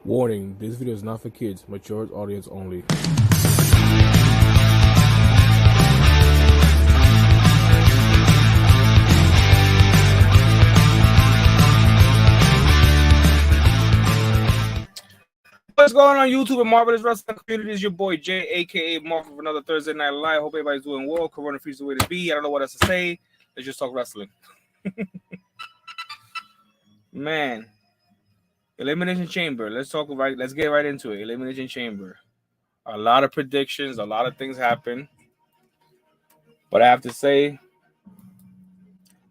Warning, this video is not for kids, mature audience only. What's going on YouTube and Marvelous Wrestling Community? It's your boy Jay, aka Marv, for another Thursday Night Live. Hope everybody's doing well. Corona free is the way to be. I don't know what else to say. Let's just talk wrestling. Man, Elimination Chamber. Let's get right into it. Elimination Chamber. A lot of predictions, a lot of things happen. But I have to say,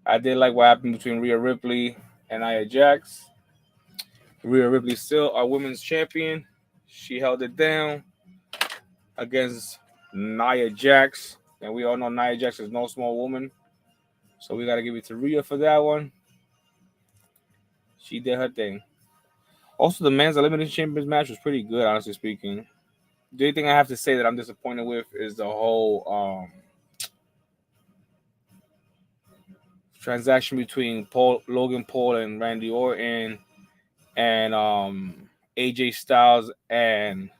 I did like what happened between Rhea Ripley and Nia Jax. Rhea Ripley still our women's champion. She held it down against Nia Jax. And we all know Nia Jax is no small woman. So we got to give it to Rhea for that one. She did her thing. Also, the men's Elimination Chambers match was pretty good, honestly speaking. The only thing I have to say that I'm disappointed with is the whole transaction between Logan Paul and Randy Orton and AJ Styles and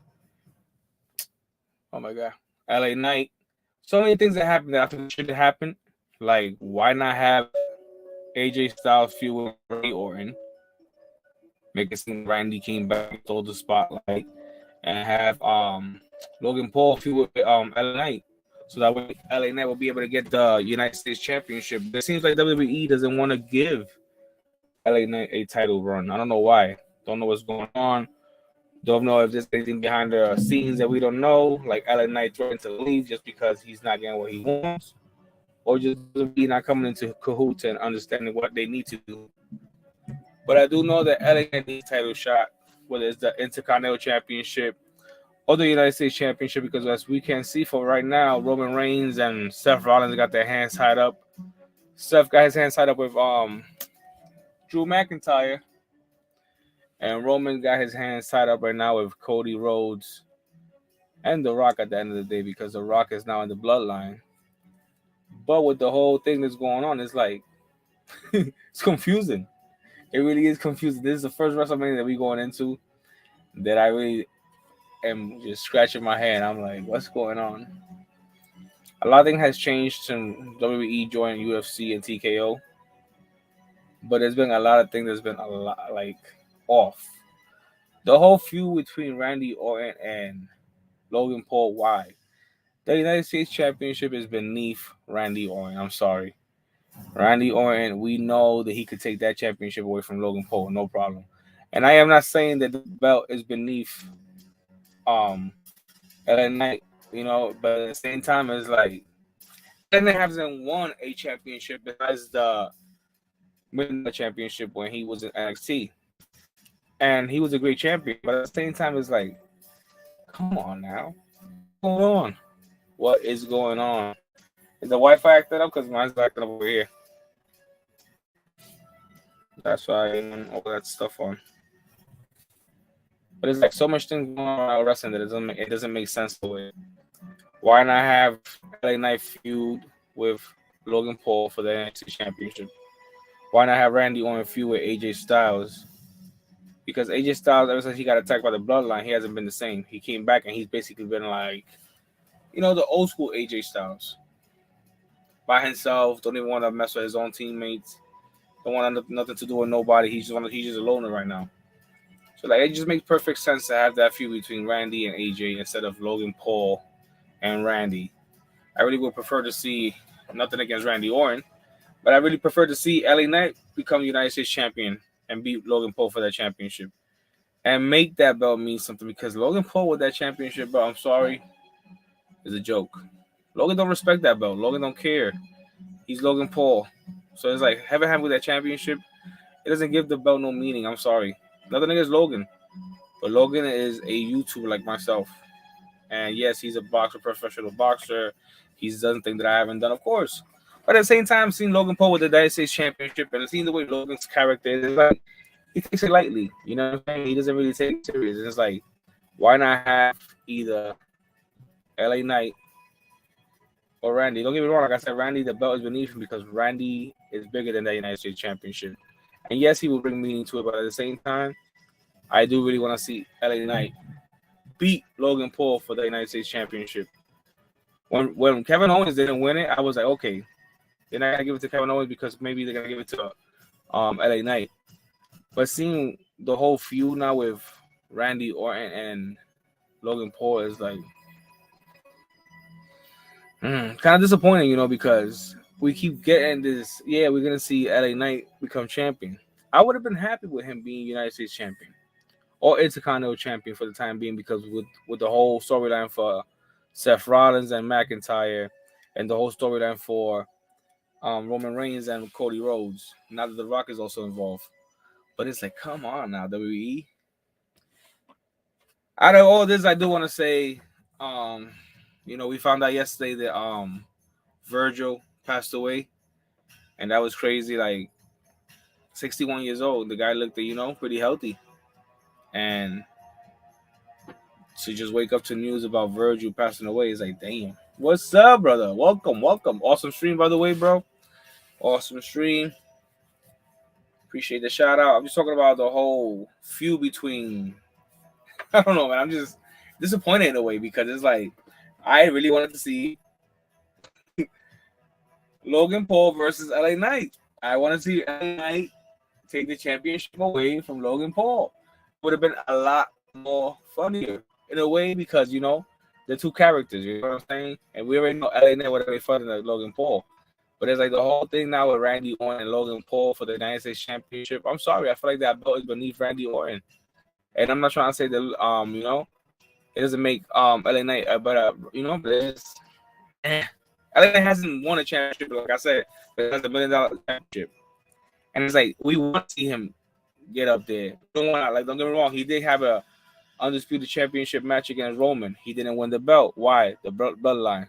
oh my god, LA Knight. So many things that happened that I think should have happened. Like, why not have AJ Styles feud with Randy Orton? Make it seem Randy came back and stole the spotlight, and have Logan Paul feud with LA Knight. So that way LA Knight will be able to get the United States Championship. It seems like WWE doesn't want to give LA Knight a title run. I don't know why. Don't know what's going on. Don't know if there's anything behind the scenes that we don't know. Like LA Knight threatened to leave just because he's not getting what he wants. Or just be not coming into cahoots and understanding what they need to do. But I do know that LA Knight needs a title shot, whether it's the Intercontinental Championship or the United States Championship, because as we can see for right now, Roman Reigns and Seth Rollins got their hands tied up. Seth got his hands tied up with Drew McIntyre, and Roman got his hands tied up right now with Cody Rhodes and The Rock at the end of the day, because The Rock is now in the bloodline. But with the whole thing that's going on, it's like it's confusing. It really is confusing. This is the first WrestleMania that we're going into that I really am just scratching my head. I'm like, what's going on? A lot of things has changed since WWE joined UFC and TKO. But there's been a lot of things that's been a lot like off. The whole feud between Randy Orton and Logan Paul, why? The United States Championship is beneath Randy Orton. I'm sorry. Randy Orton, we know that he could take that championship away from Logan Paul, no problem. And I am not saying that the belt is beneath LA Knight, but at the same time, it's like LA Knight hasn't won a championship besides the championship when he was in NXT. And he was a great champion, but at the same time, it's like, come on now. What's going on? What is going on? Is the Wi-Fi acting up? Because mine's acting up over here. That's why I am all that stuff on. But it's like so much things going on around wrestling that it doesn't make sense the way. Why not have LA Knight feud with Logan Paul for the NXT Championship? Why not have Randy Orton feud with AJ Styles? Because AJ Styles, ever since he got attacked by the Bloodline, he hasn't been the same. He came back and he's basically been like, the old school AJ Styles. By himself, don't even want to mess with his own teammates. Don't want nothing to do with nobody. He's just a loner right now. So it just makes perfect sense to have that feud between Randy and AJ instead of Logan Paul and Randy. I really would prefer to see, nothing against Randy Orton, but I really prefer to see LA Knight become United States champion and beat Logan Paul for that championship. And make that belt mean something, because Logan Paul with that championship belt, I'm sorry, is a joke. Logan don't respect that belt. Logan don't care. He's Logan Paul. So it's like, having him with that championship, it doesn't give the belt no meaning. I'm sorry. Nothing against Logan. But Logan is a YouTuber like myself. And yes, he's a boxer, professional boxer. He's done things that I haven't done, of course. But at the same time, seeing Logan Paul with the United States Championship and seeing the way Logan's character is, it's like, he takes it lightly. You know what I'm saying? He doesn't really take it serious. And it's like, why not have either LA Knight or Randy? Don't get me wrong. Like I said, Randy, the belt is beneath him because Randy is bigger than that United States Championship. And yes, he will bring meaning to it, but at the same time, I do really want to see LA Knight beat Logan Paul for the United States Championship. When Kevin Owens didn't win it, I was like, okay, they're not gonna give it to Kevin Owens because maybe they're gonna give it to LA Knight. But seeing the whole feud now with Randy Orton and Logan Paul is like kind of disappointing, you know, because we keep getting this. Yeah, we're gonna see LA Knight become champion. I would have been happy with him being United States champion or Intercontinental champion for the time being, because with the whole storyline for Seth Rollins and McIntyre, and the whole storyline for Roman Reigns and Cody Rhodes. Now that The Rock is also involved, but it's like, come on now, WWE. Out of all this, I do want to say, you know, we found out yesterday that Virgil passed away, and that was crazy. Like 61 years old, the guy looked, you know, pretty healthy, and to just wake up to news about Virgil passing away is like, damn. What's up, brother? Welcome. Awesome stream, by the way, bro. Awesome stream. Appreciate the shout out. I'm just talking about the whole feud between. I don't know, man. I'm just disappointed in a way, because it's like I really wanted to see Logan Paul versus LA Knight. I want to see LA Knight take the championship away from Logan Paul. Would have been a lot more funnier in a way, because, you know, the two characters, you know what I'm saying? And we already know LA Knight would have been funnier than Logan Paul. But it's like the whole thing now with Randy Orton and Logan Paul for the United States Championship. I'm sorry, I feel like that belt is beneath Randy Orton. And I'm not trying to say that you know, it doesn't make LA Knight a better, you know, but it's LA Knight hasn't won a championship, like I said, but it has $1 million championship. And it's like, we want to see him get up there. Don't get me wrong, he did have a Undisputed Championship match against Roman. He didn't win the belt. Why? The bloodline.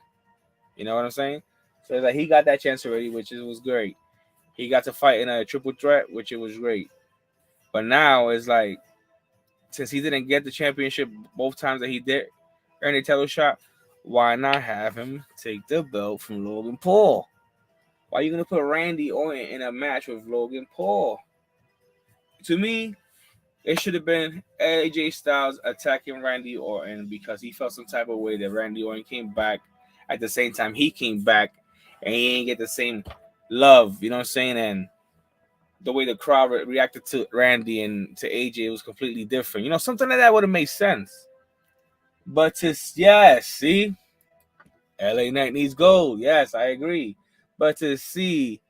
You know what I'm saying? So it's like he got that chance already, which was great. He got to fight in a triple threat, which it was great. But now it's like, since he didn't get the championship both times that he did earn a title shot, why not have him take the belt from Logan Paul? Why are you gonna put Randy Orton in a match with Logan Paul? To me, it should have been AJ Styles attacking Randy Orton, because he felt some type of way that Randy Orton came back at the same time he came back, and he didn't get the same love, you know what I'm saying? And the way the crowd reacted to Randy and to AJ was completely different. You know, something like that would have made sense. But see, LA Knight needs gold. Yes, I agree. But to see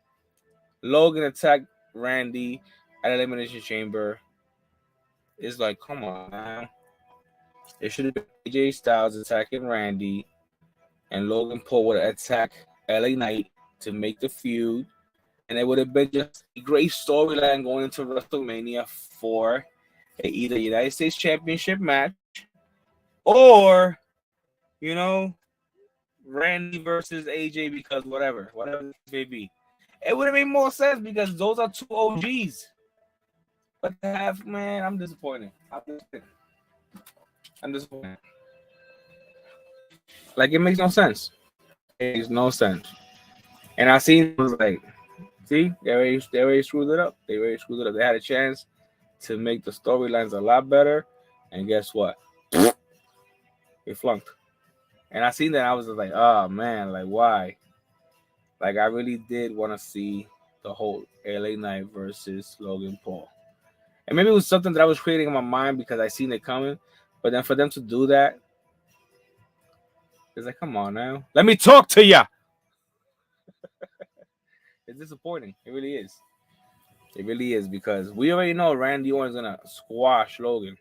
Logan attack Randy at Elimination Chamber is like, come on, man. It should have been AJ Styles attacking Randy, and Logan Paul would attack LA Knight to make the feud. And it would have been just a great storyline going into WrestleMania for either United States Championship match or, you know, Randy versus AJ, because whatever it may be. It would have made more sense, because those are two OGs. But to have, man, I'm disappointed. I'm disappointed. Like, it makes no sense. It makes no sense. And I seen it was like, see, they already screwed it up. They had a chance to make the storylines a lot better, and guess what? They flunked. And I seen that, I was just like, oh man, like why? Like, I really did want to see the whole LA Knight versus Logan Paul. And maybe it was something that I was creating in my mind because I seen it coming. But then for them to do that, it's like, come on now. Let me talk to ya. It's disappointing. It really is. It really is, because we already know Randy Orton's gonna squash Logan.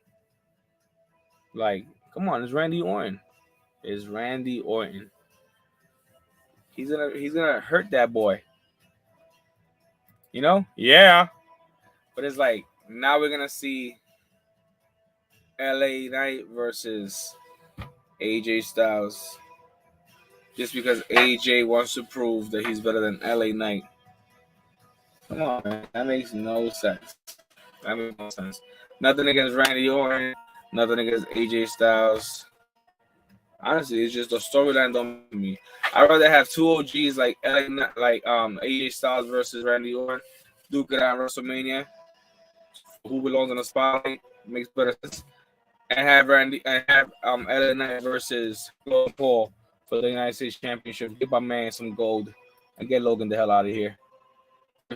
Like, come on, it's Randy Orton. It's Randy Orton. He's gonna hurt that boy. You know? Yeah. But it's like, now we're gonna see LA Knight versus AJ Styles, just because AJ wants to prove that he's better than LA Knight. Come on, man. That makes no sense. Nothing against Randy Orton. Nothing against AJ Styles. Honestly, it's just the storyline don't make me. I'd rather have two OGs like AJ Styles versus Randy Orton, duke it out WrestleMania. Who belongs in the spotlight? makes better sense. And have LA Knight versus Logan Paul for the United States Championship. Give my man some gold and get Logan the hell out of here.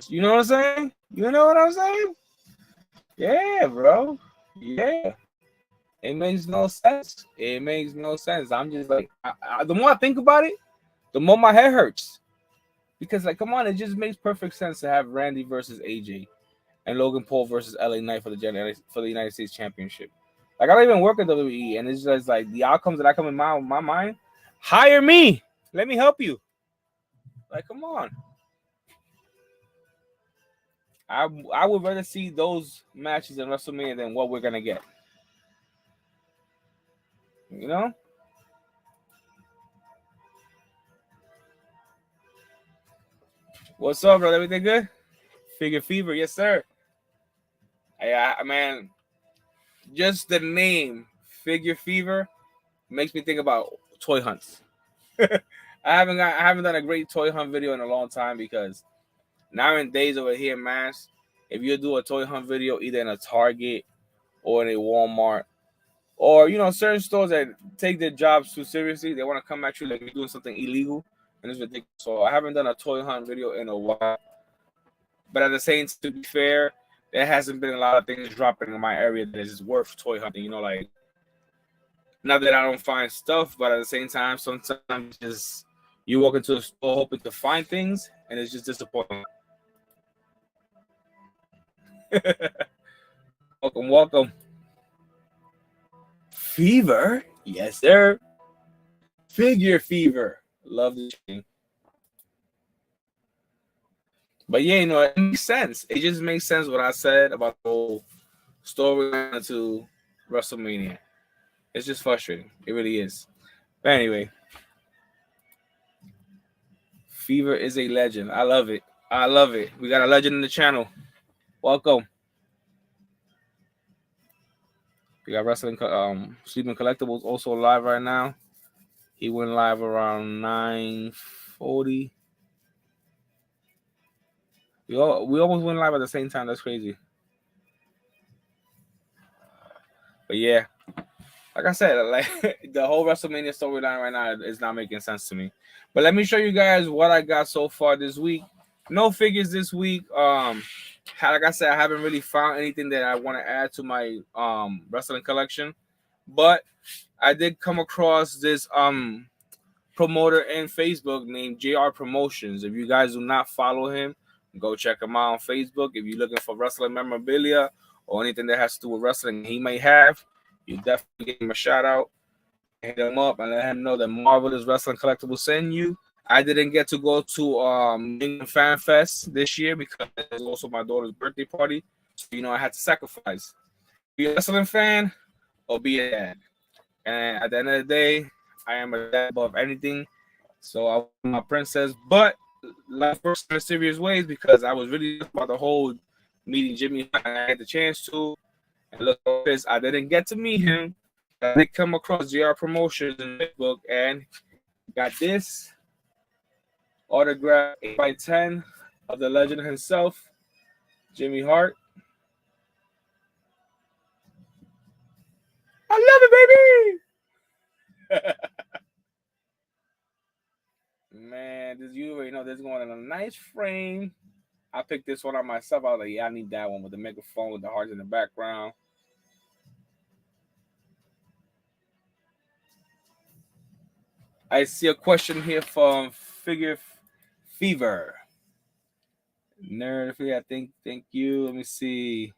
You know what I'm saying? You know what I'm saying? Yeah, bro. Yeah. It makes no sense. It makes no sense. I'm just like, the more I think about it, the more my head hurts. Because, like, come on, it just makes perfect sense to have Randy versus AJ and Logan Paul versus LA Knight for the United States Championship. Like, I don't even work at WWE, and it's just like the outcomes that come in my mind. Hire me. Let me help you. Like, come on. I would rather see those matches in WrestleMania than what we're gonna get. You know? What's up, bro? Everything good? Figure Fever, yes, sir. Yeah, man. Just the name Figure Fever makes me think about toy hunts. I haven't done a great toy hunt video in a long time because nowadays over here in Mass, if you do a toy hunt video either in a Target or in a Walmart or certain stores that take their jobs too seriously, they want to come at you like you're doing something illegal, and it's ridiculous. So I haven't done a toy hunt video in a while. But at the same time, to be fair, there hasn't been a lot of things dropping in my area that is worth toy hunting. Like, not that I don't find stuff, but at the same time, sometimes just you walk into a store hoping to find things, and it's just disappointing. Welcome. Fever? Yes, sir. Figure Fever. Love this thing. But yeah, it makes sense. It just makes sense what I said about the whole storyline to WrestleMania. It's just frustrating. It really is. But anyway, Fever is a legend. I love it. I love it. We got a legend in the channel. Welcome. We got Wrestling Sleeping Collectibles also live right now. He went live around 9:40. We almost went live at the same time. That's crazy. But yeah, like I said, like the whole WrestleMania storyline right now is not making sense to me. But let me show you guys what I got so far this week. No figures this week. Like I said, I haven't really found anything that I want to add to my wrestling collection. But I did come across this promoter in Facebook named JR Promotions. If you guys do not follow him, go check him out on Facebook. If you're looking for wrestling memorabilia or anything that has to do with wrestling he may have, you definitely give him a shout out. Hit him up and let him know that Marvelous Wrestling Collectibles send you. I didn't get to go to Fan Fest this year because it was also my daughter's birthday party. So, I had to sacrifice. Be a wrestling fan or be a dad. And at the end of the day, I am a dad above anything. So I want my princess. But life works in serious ways because I was really about the whole meeting Jimmy. I had the chance to. And look at this. I didn't get to meet him. I did come across JR Promotions in Facebook and got this autograph 8x10 of the legend himself, Jimmy Hart. I love it, baby. Man, you already know this is going in a nice frame. I picked this one up myself. I was like, yeah, I need that one with the megaphone with the hearts in the background. I see a question here from Figure Fever. Nerd, I think. Thank you. Let me see.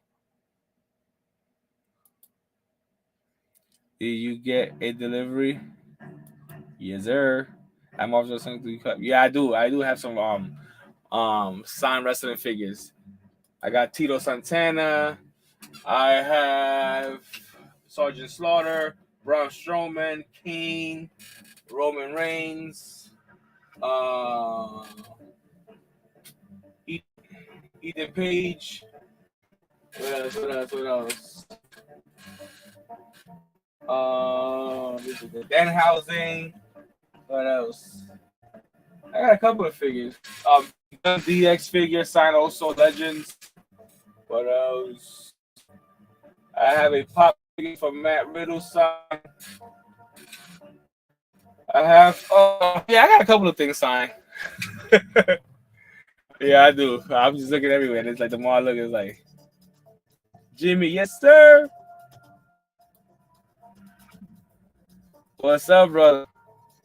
Did you get a delivery? Yes, sir. I'm also saying, yeah, I do. I do have some signed wrestling figures. I got Tito Santana. I have Sergeant Slaughter, Braun Strowman, Kane, Roman Reigns, Ethan Page. What else? This is the Danhausen. What else? I got a couple of figures. DX figure signed also Legends. What else? I have a pop for Matt Riddle sign. I have, yeah, I got a couple of things signed. Yeah, I do. I'm just looking everywhere. And it's like the more I look, it's like, Jimmy, yes, sir. What's up, brother?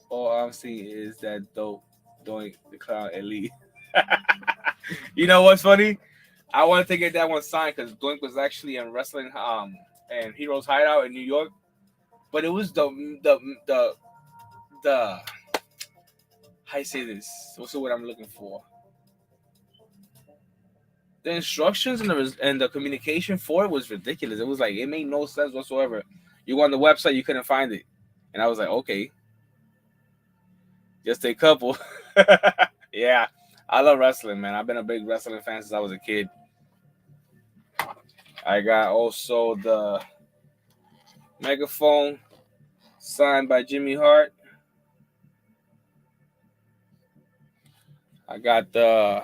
All I'm seeing is that dope doing the clown elite. You know what's funny? I wanted to get that one signed because Doink was actually in wrestling and Heroes Hideout in New York, but it was the how you say this? What's the word I'm looking for? The instructions and the communication for it was ridiculous. It was like it made no sense whatsoever. You go on the website, you couldn't find it, and I was like, okay, just a couple. Yeah, I love wrestling, man. I've been a big wrestling fan since I was a kid. I got also the megaphone signed by Jimmy Hart. I got the,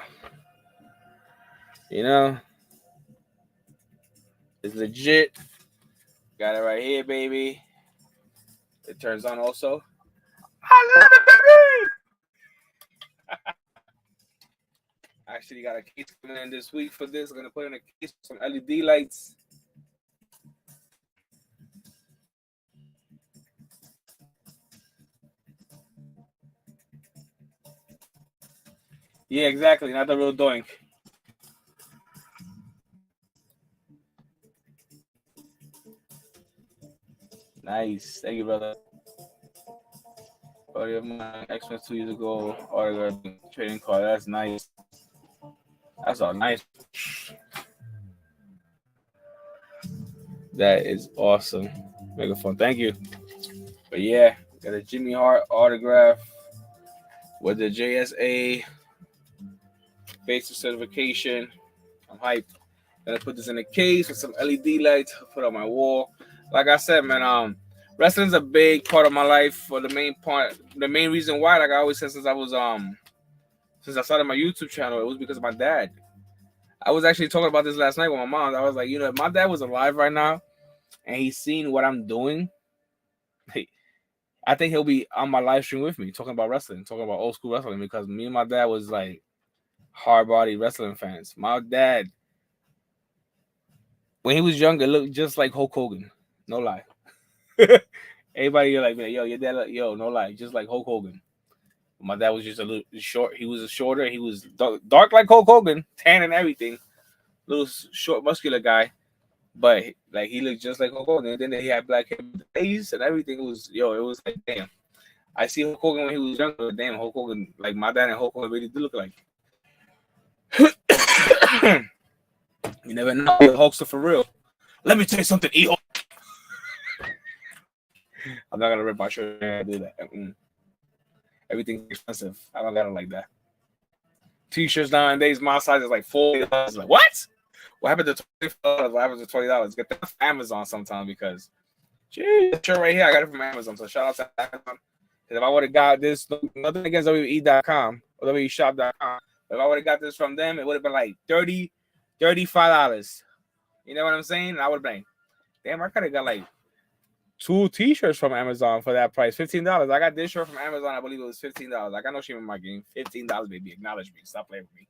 it's legit. Got it right here, baby. It turns on also. I love it, baby. I actually got a case coming in this week for this. I'm gonna put in a case with some LED lights. Yeah, exactly. Not the real Doink. Nice. Thank you, brother. Buddy of mine, X-Men 2 years ago, autograph trading card. That's nice. That's all nice. That is awesome. Megaphone. Thank you. But yeah, got a Jimmy Hart autograph with the JSA basic certification. I'm hyped. Gonna put this in a case with some LED lights, put on my wall. Like I said, man, wrestling's a big part of my life. For the main reason why, like I always said since I started my YouTube channel, it was because of my dad. I was actually talking about this last night with my mom. I was like, if my dad was alive right now and he's seen what I'm doing, I think he'll be on my live stream with me talking about wrestling, talking about old school wrestling, because me and my dad was like hard body wrestling fans. My dad, when he was younger, looked just like Hulk Hogan. No lie. Everybody, you're like, yo, your dad, yo, no lie, just like Hulk Hogan. My dad was just a little short. He was shorter. He was dark like Hulk Hogan, tan and everything. Little short, muscular guy. But like he looked just like Hulk Hogan. And then he had black hair, face and everything. It was like damn. I see Hulk Hogan when he was younger. But damn, Hulk Hogan, like my dad and Hulk Hogan really do look like. You never know. The Hulkster for real. Let me tell you something, E. I'm not gonna rip my shirt and do that. Everything's expensive. I don't got it like that. T-shirts nowadays, my size is like $40. Like what? What happened to $20? What happened to $20? Get that from Amazon sometime because, geez, shirt right here, I got it from Amazon. So shout out to Amazon. Because if I would have got this, nothing against WWE.com or WWEshop.com. If I would have got this from them, it would have been like $35. You know what I'm saying? And I would have been, damn, I could have got like 2 T-shirts from Amazon for that price, $15. I got this shirt from Amazon. I believe it was $15. Like I know she in my game. $15, baby. Acknowledge me. Stop playing with me.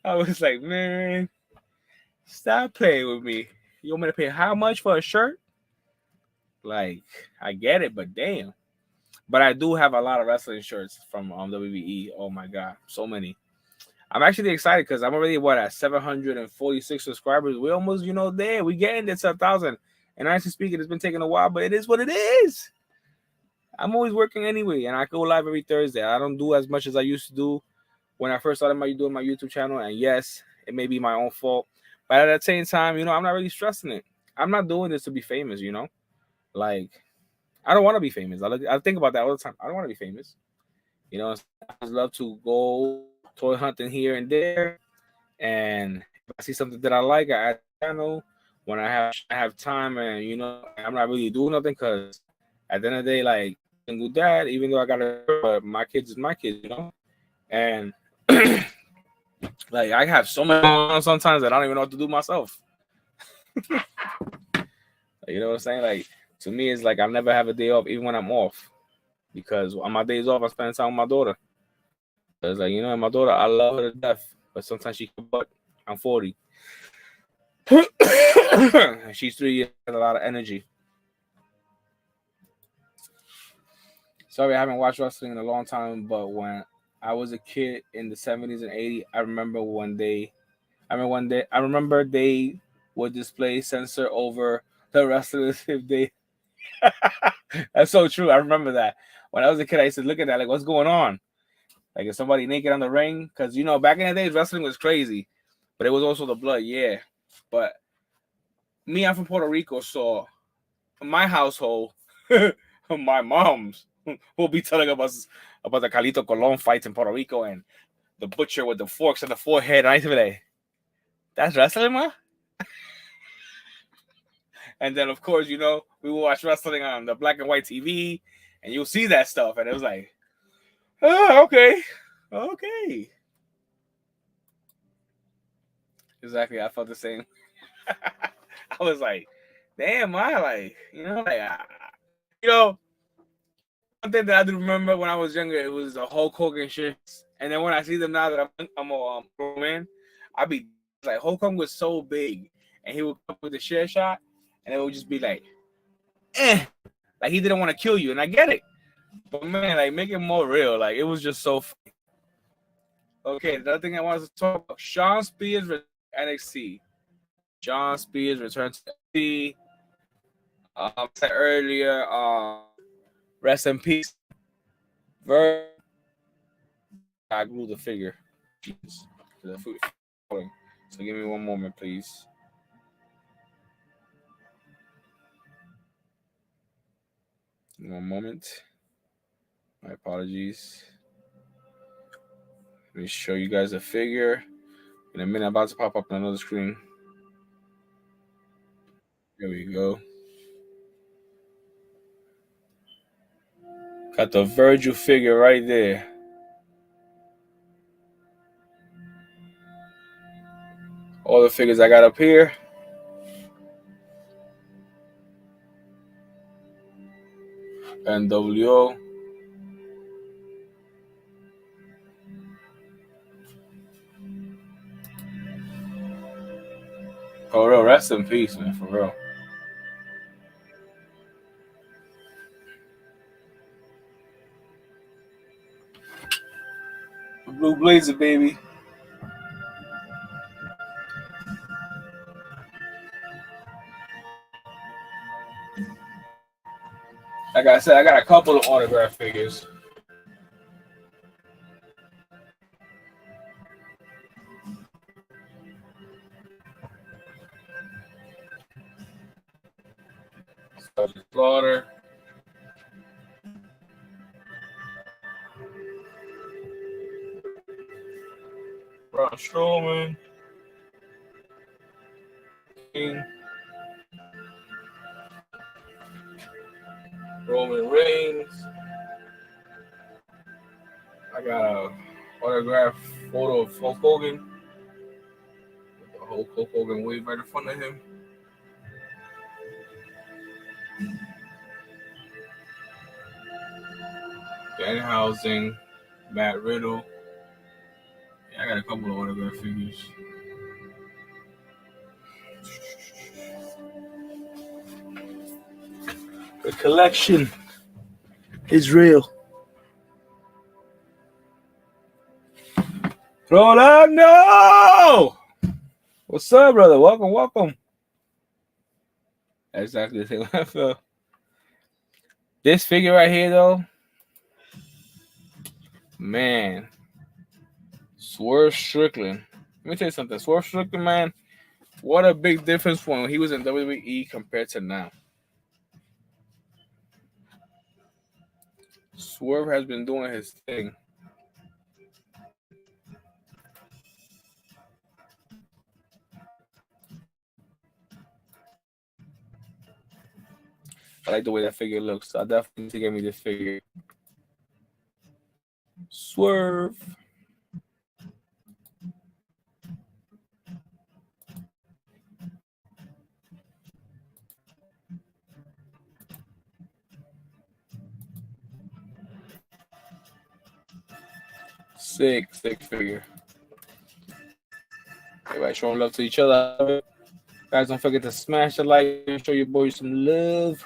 I was like, man, stop playing with me. You want me to pay how much for a shirt? Like, I get it, but damn. But I do have a lot of wrestling shirts from WWE. Oh my god, so many. I'm actually excited because I'm already at 746 subscribers. We almost, there. We getting it to 1,000. And honestly speaking, it's been taking a while, but it is what it is. I'm always working anyway, and I go live every Thursday. I don't do as much as I used to do when I first started doing my YouTube channel. And yes, it may be my own fault, but at the same time, I'm not really stressing it. I'm not doing this to be famous, Like, I don't want to be famous. I think about that all the time. I don't want to be famous. I just love to go toy hunting here and there, and if I see something that I like, I add the channel when I have time, and I'm not really doing nothing because at the end of the day, like single dad, even though I got but my kids is my kids, and Like I have so many sometimes that I don't even know what to do myself. You know what I'm saying? Like to me, it's like I never have a day off, even when I'm off, because on my days off, I spend time with my daughter. Cause like my daughter, I love her to death, but sometimes she can. But I'm 40, and she's 3 years. Has a lot of energy. Sorry, I haven't watched wrestling in a long time, but when I was a kid in the 70s and 80s, I remember I remember they would display censor over the wrestlers if they. That's so true. I remember that. When I was a kid, I used to look at that like, what's going on? Like, is somebody naked on the ring? Because, back in the days, wrestling was crazy, but it was also the blood, yeah. But me, I'm from Puerto Rico, so my household, my moms will be telling us about the Calito Colon fights in Puerto Rico and the butcher with the forks in the forehead. And I used to be like, that's wrestling, ma? And then, of course, we will watch wrestling on the black and white TV, and you'll see that stuff. And it was like, oh, okay. Okay. Exactly. I felt the same. I was like, damn, I like, one thing that I do remember when I was younger, it was the Hulk Hogan shit. And then when I see them now that I'm a grown man, I be like, Hulk Hogan was so big, and he would come with the share shot, and it would just be like, like he didn't want to kill you, and I get it, but man, like make it more real. Like it was just so funny. Okay, the other thing I wanted to talk about: Sean Spears NXT. Sean Spears returned to NXT. I said earlier, rest in peace. I grew the figure. Jesus. So give me one moment, please. One moment. My apologies. Let me show you guys a figure. In a minute, I'm about to pop up on another screen. There we go. Got the Virgil figure right there. All the figures I got up here. NWO. For real, rest in peace, man. For real. Blue Blazer, baby. Like I said, I got a couple of autograph figures. Sergeant Slaughter. Braun Strowman. King. Roman Reigns. I got a autograph photo of Hulk Hogan. With the Hulk Hogan wave right in front of him. Danhausen, Matt Riddle. Yeah, I got a couple of autograph figures. The collection is real. Rolando! What's up, brother? Welcome. That's exactly the same I feel. This figure right here, though, man, Swerve Strickland. Let me tell you something. Swerve Strickland, man, what a big difference when he was in WWE compared to now. Swerve has been doing his thing. I like the way that figure looks. I definitely need to get me this figure. Swerve. Sick figure. Everybody showing love to each other. Guys, don't forget to smash the like and show your boys some love.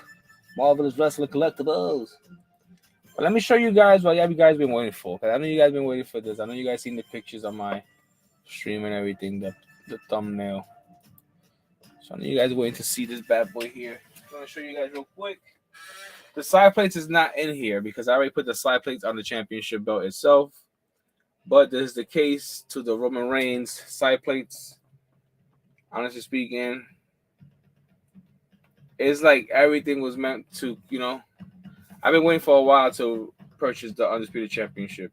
Marvelous Wrestling Collectibles. But let me show you guys what you guys been waiting for. Because I know you guys been waiting for this. I know you guys seen the pictures on my stream and everything, the thumbnail. So I know you guys waiting to see this bad boy here. I'm going to show you guys real quick. The side plates is not in here because I already put the side plates on the championship belt itself. But this is the case to the Roman Reigns side plates. Honestly speaking, it's like everything was meant to, you know. I've been waiting for a while to purchase the Undisputed Championship.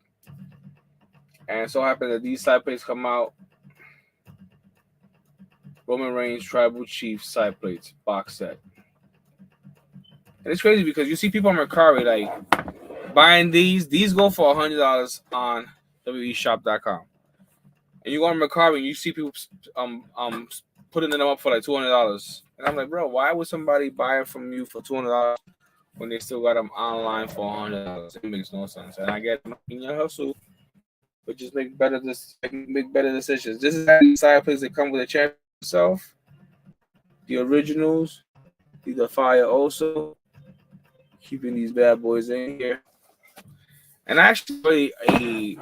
And so happened that these side plates come out. Roman Reigns Tribal Chief side plates box set. And it's crazy because you see people on Mercari like buying these. These go for $100 on WWEshop.com. And you go on Mercari and you see people putting them up for like $200. And I'm like, bro, why would somebody buy it from you for $200 when they still got them online for $100? It makes no sense. And I get in your hustle, but just make better decisions. This is the side plates that come with the champion itself. The originals, these are fire also. Keeping these bad boys in here. And actually a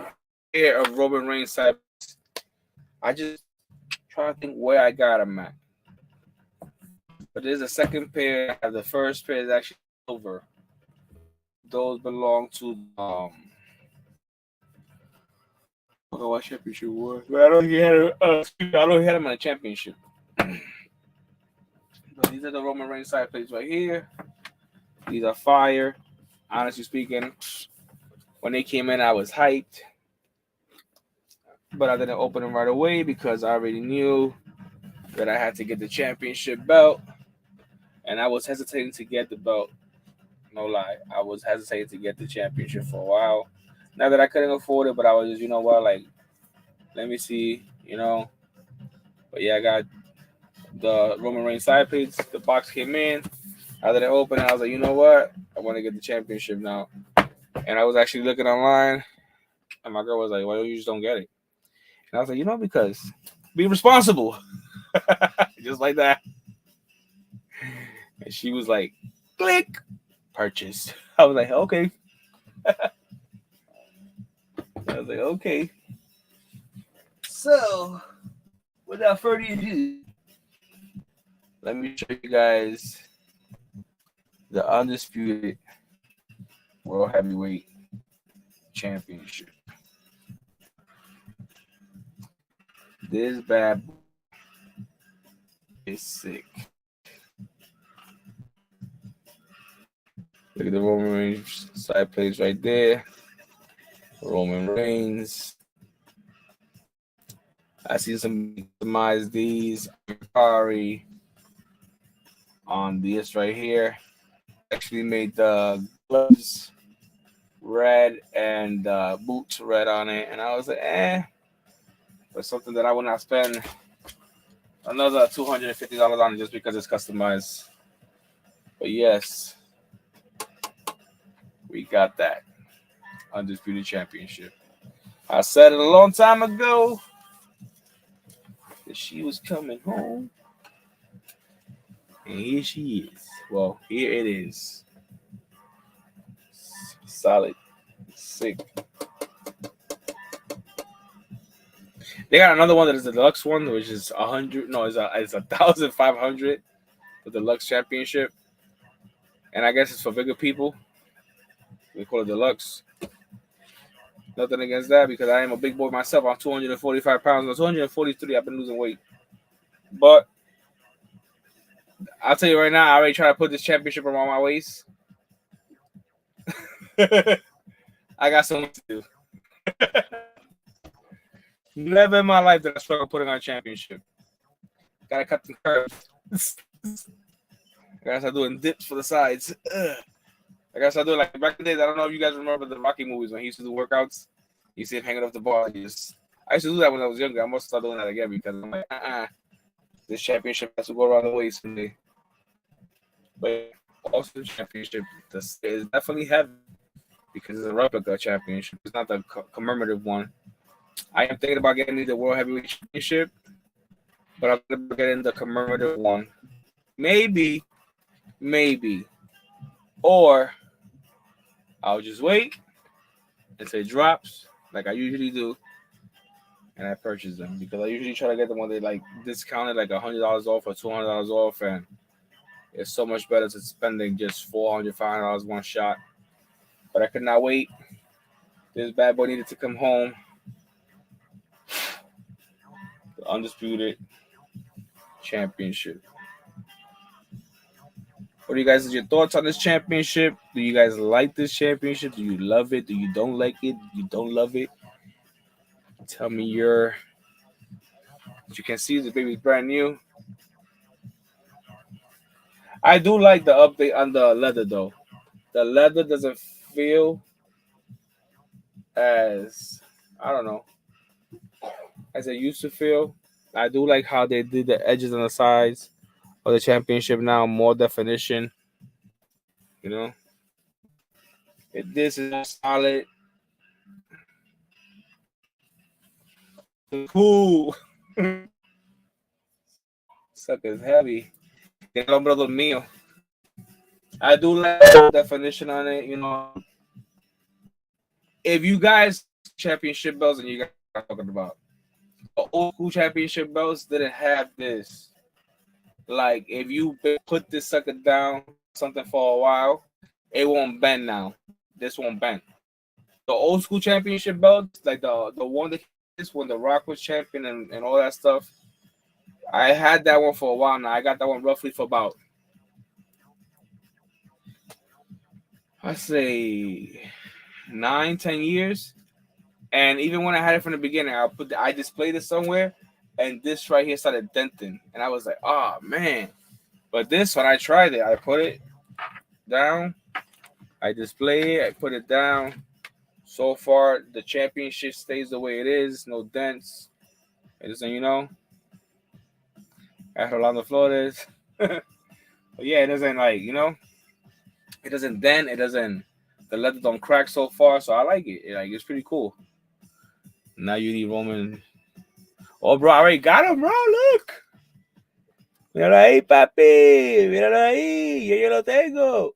pair of Roman Reigns side plates. I just try to think where I got them at. But there's a second pair. The first pair is actually silver. Those belong to I don't know what championship was, but I don't have them on a championship. But these are the Roman Reigns side plates right here. These are fire. Honestly speaking, when they came in, I was hyped. But I didn't open them right away because I already knew that I had to get the championship belt. And I was hesitating to get the belt. No lie. I was hesitating to get the championship for a while. Not that I couldn't afford it, but I was just, you know what, like, let me see, you know. But yeah, I got the Roman Reigns side plates. The box came in. I didn't open it. I was like, you know what? I want to get the championship now. And I was actually looking online. And my girl was like, well, you just don't get it. And I was like, you know, because be responsible. Just like that. And she was like, click, purchase. I was like, okay. I was like, okay. So, without further ado, let me show you guys the Undisputed World Heavyweight Championship. This bad boy is sick. Look at the Roman Reigns side plates right there. Roman Reigns. I see some customize these on this right here. Actually made the gloves red and boots red on it, and I was like, but something that I would not spend another $250 on it just because it's customized. But yes, we got that Undisputed Championship. I said it a long time ago that she was coming home, and here she is. Well, here it is. Solid, sick. They got another one that is the deluxe one, which is 100. No, it's 1,500 for the deluxe championship, and I guess it's for bigger people. We call it deluxe. Nothing against that because I am a big boy myself. I'm 245 pounds. I'm 243. I've been losing weight, but I'll tell you right now, I already tried to put this championship around my waist. I got something to do. Never in my life did I struggle putting on a championship. Gotta cut the curves. I gotta start doing dips for the sides. I gotta start doing like back in the days. I don't know if you guys remember the Rocky movies when he used to do workouts. You see him hanging off the bar. I used to do that when I was younger. I must start doing that again because I'm like, this championship has to go around the waist someday. But also the championship is definitely heavy. because it's a replica championship. It's not the commemorative one. I am thinking about getting the World Heavyweight Championship, but I'm thinking about getting the commemorative one. Maybe, or I'll just wait until it drops, like I usually do, and I purchase them because I usually try to get them when they like discounted, like $100 off or $200 off, and it's so much better to spending just $400, $500 one shot. But I could not wait. This bad boy needed to come home. The Undisputed Championship. What do you guys? Your thoughts on this championship? Do you guys like this championship? Do you love it? Do you don't like it? Do you don't love it? Tell me your. As you can see, the baby's brand new. I do like the update on the leather though. The leather doesn't feel as, I don't know, as it used to feel. I do like how they did the edges on the sides of the championship now, more definition. You know, this is solid. Cool. Sucker's heavy. El hombro dormido. I do like the definition on it. You know, if you guys championship belts and you guys are talking about the old school championship belts didn't have this. Like if you put this sucker down something for a while, it won't bend now. This won't bend. The old school championship belts, like the one that this when the Rock was champion and all that stuff. I had that one for a while now. I got that one roughly for about, I say 9-10 years. And even when I had it from the beginning, I displayed it somewhere, and this right here started denting, and I was like, oh man. But this when I tried it, I put it down, I display it, I put it down. So far, the championship stays the way it is, no dents. It doesn't, you know. At Rolando Flores. But yeah, it doesn't like, you know, it doesn't dent, it doesn't, the leather don't crack so far, so I like it. It's pretty cool. Now you need Roman. Oh, bro, I already got him, bro. Look. Míralo ahí, papi. Míralo ahí. Yo lo tengo.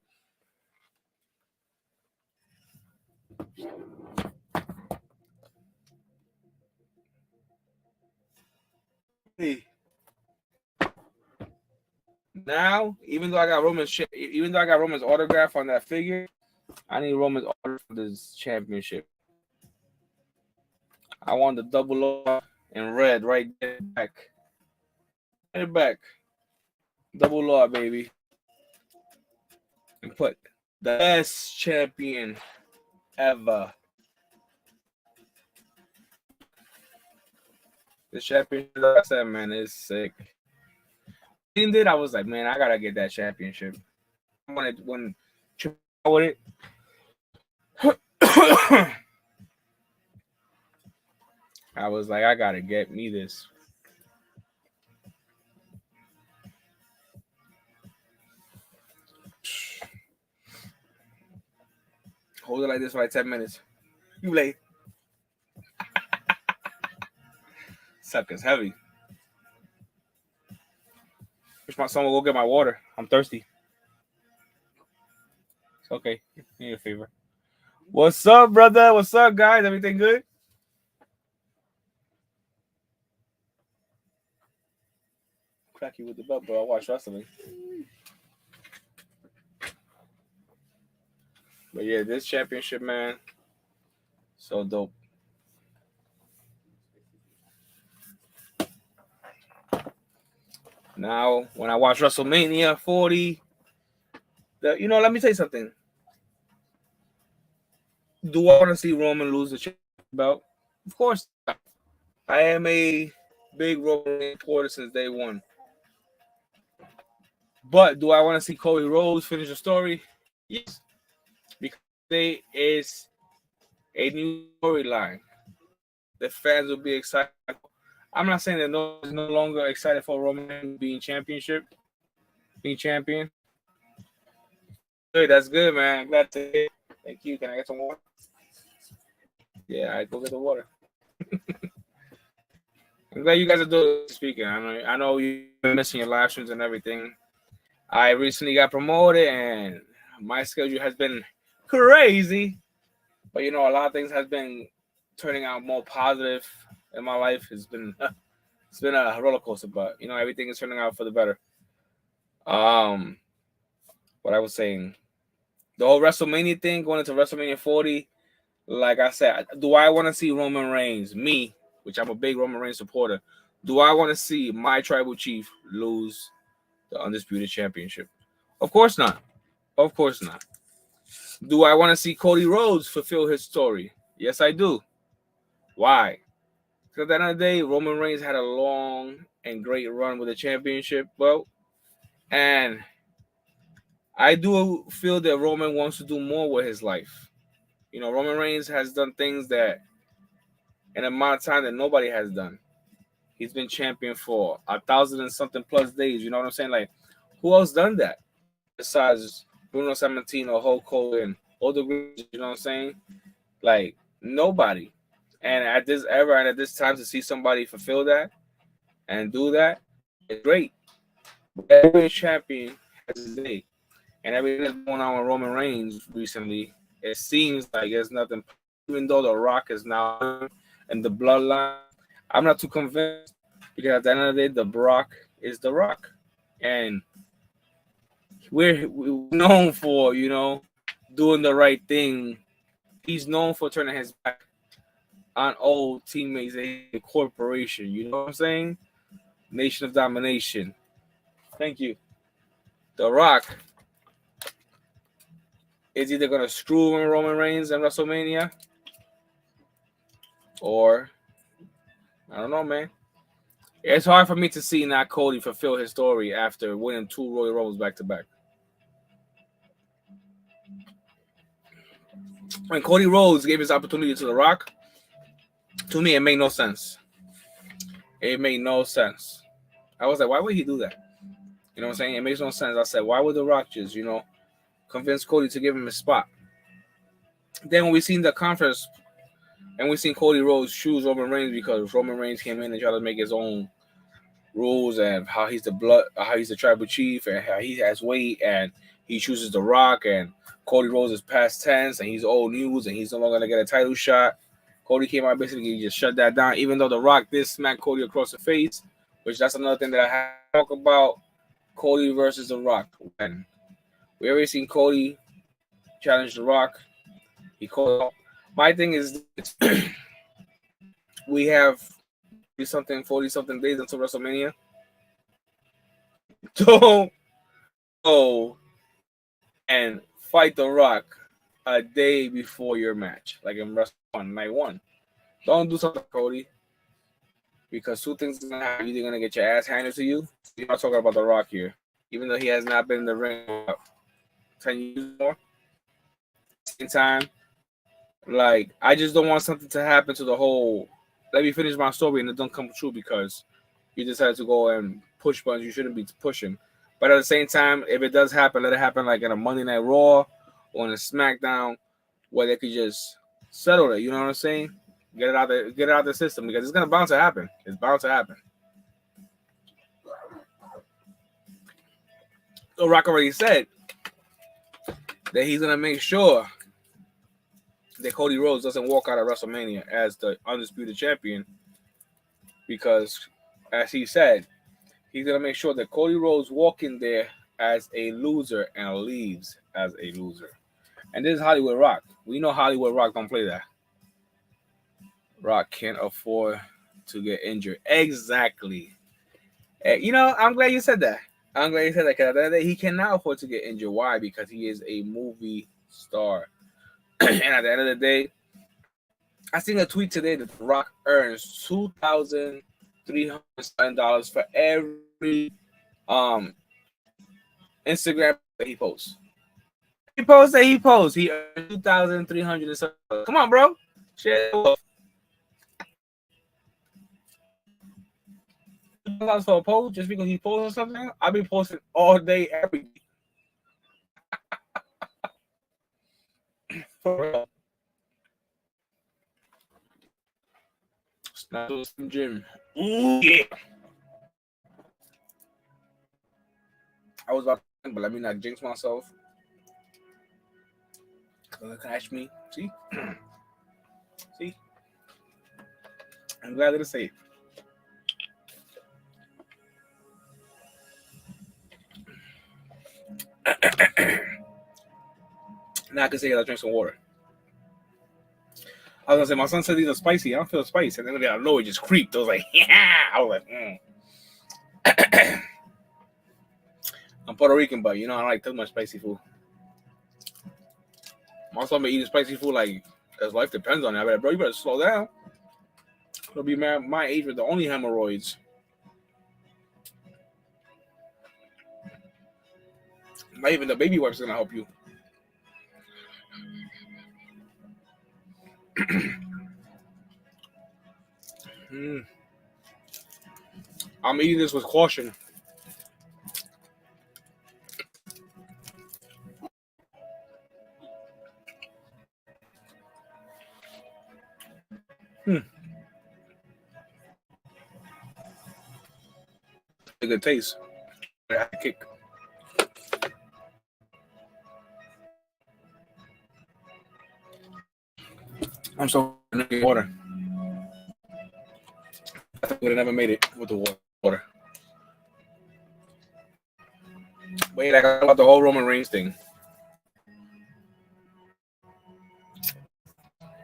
Now, even though I got Roman's autograph on that figure, I need Roman's autograph for this championship. I want the double O in red right there back. Right back. Double law, baby. And put the best champion ever. The championship, like I said, man, is sick. I was like, man, I gotta get that championship. When with it. I was like, I gotta get me this. Hold it like this for like 10 minutes. You late. Sucker's heavy. Wish my son will go get my water. I'm thirsty. It's okay. Need a favor. What's up, brother? What's up, guys? Everything good? Crack you with the belt, bro. I watch wrestling. But yeah, this championship, man, so dope. Now, when I watch WrestleMania 40, let me tell you something. Do I want to see Roman lose the belt? Of course not. I am a big Roman supporter since day one. But do I want to see Cody Rhodes finish the story? Yes. Because today is a new storyline. The fans will be excited. I'm not saying that no is no longer excited for Roman being champion. Good, that's good, man. I'm glad to hear. Thank you. Can I get some water? Yeah, I go get the water. I'm glad you guys are doing speaking. I know you've been missing your live streams and everything. I recently got promoted, and my schedule has been crazy. But a lot of things has been turning out more positive in my life. It's been a roller coaster, but everything is turning out for the better. What I was saying, the whole WrestleMania thing, going into WrestleMania 40. Like I said, do I want to see Roman Reigns, me, which I'm a big Roman Reigns supporter, do I want to see my tribal chief lose the Undisputed Championship? Of course not. Of course not. Do I want to see Cody Rhodes fulfill his story? Yes, I do. Why? Because at the end of the day, Roman Reigns had a long and great run with the championship belt. And I do feel that Roman wants to do more with his life. Roman Reigns has done things that in an amount of time that nobody has done. He's been champion for 1,000 and something plus days. You know what I'm saying? Like, who else done that besides Bruno Sammartino, Hulk Hogan, all the greats? You know what I'm saying? Like, nobody. And at this era and at this time to see somebody fulfill that and do that, it's great. But every champion has his day. And everything that's going on with Roman Reigns recently, it seems like there's nothing. Even though The Rock is now in the bloodline, I'm not too convinced because at the end of the day, The Rock is The Rock. And we're known for, doing the right thing. He's known for turning his back on old teammates in the corporation. You know what I'm saying? Nation of Domination. Thank you. The Rock is either going to screw Roman Reigns in WrestleMania or, I don't know, man. It's hard for me to see not Cody fulfill his story after winning 2 Royal Rumbles back to back. When Cody Rhodes gave his opportunity to The Rock, to me, it made no sense. It made no sense. I was like, why would he do that? You know what I'm saying? It makes no sense. I said, why would The Rock just, convince Cody to give him his spot? Then when we seen the conference and we seen Cody Rhodes choose Roman Reigns because Roman Reigns came in and tried to make his own rules and how he's the tribal chief and how he has weight and he chooses The Rock and Cody Rhodes is past tense and he's old news and he's no longer gonna get a title shot. Cody came out basically just shut that down, even though The Rock did smack Cody across the face, which that's another thing that I have to talk about. Cody versus The Rock. When we already seen Cody challenge The Rock. He called. My thing is we have 40-something days until WrestleMania. Don't go and fight The Rock a day before your match, like in WrestleMania Night 1. Don't do something, Cody, because 2 things are gonna happen. You're either gonna get your ass handed to you. You're not talking about The Rock here, even though he has not been in the ring for 10 years more. Same time, like I just don't want something to happen to the whole. Let me finish my story and it don't come true because you decided to go and push buttons you shouldn't be pushing. But at the same time, if it does happen, let it happen like in a Monday Night Raw or in a SmackDown where they could just settle it. You know what I'm saying? Get it out of the system because it's bound to happen. It's bound to happen. So Rock already said that he's gonna make sure that Cody Rhodes doesn't walk out of WrestleMania as the Undisputed Champion because, as he said, he's going to make sure that Cody Rhodes walks in there as a loser and leaves as a loser. And this is Hollywood Rock. We know Hollywood Rock don't play that. Rock can't afford to get injured. Exactly. I'm glad you said that. I'm glad you said that because he cannot afford to get injured. Why? Because he is a movie star. And at the end of the day, I seen a tweet today that The Rock earns $2,300 for every Instagram that he posts. He posts. He earns $2,300. Come on, bro. Shit. $2,000 for a post just because he posts something. I'll be posting all day, every day. For real. Snap to some gym. Ooh, yeah. I was about to, but let me not jinx myself. Gonna catch me. See? See? I'm glad that it's safe. Now I can say I drink some water. I was gonna say my son said these are spicy. I don't feel spice, and then I know it just creeped. I was like, yeah. I was like, I'm Puerto Rican, but you know I don't like too much spicy food. My son been eating spicy food like his life depends on it. I better, bro, you better slow down. It'll be my age with the only hemorrhoids. Not even the baby wipes gonna help you. I'm eating this with caution. A good taste. I had to kick. I'm so water. I would have never made it with the water. Wait, I got about the whole Roman Reigns thing.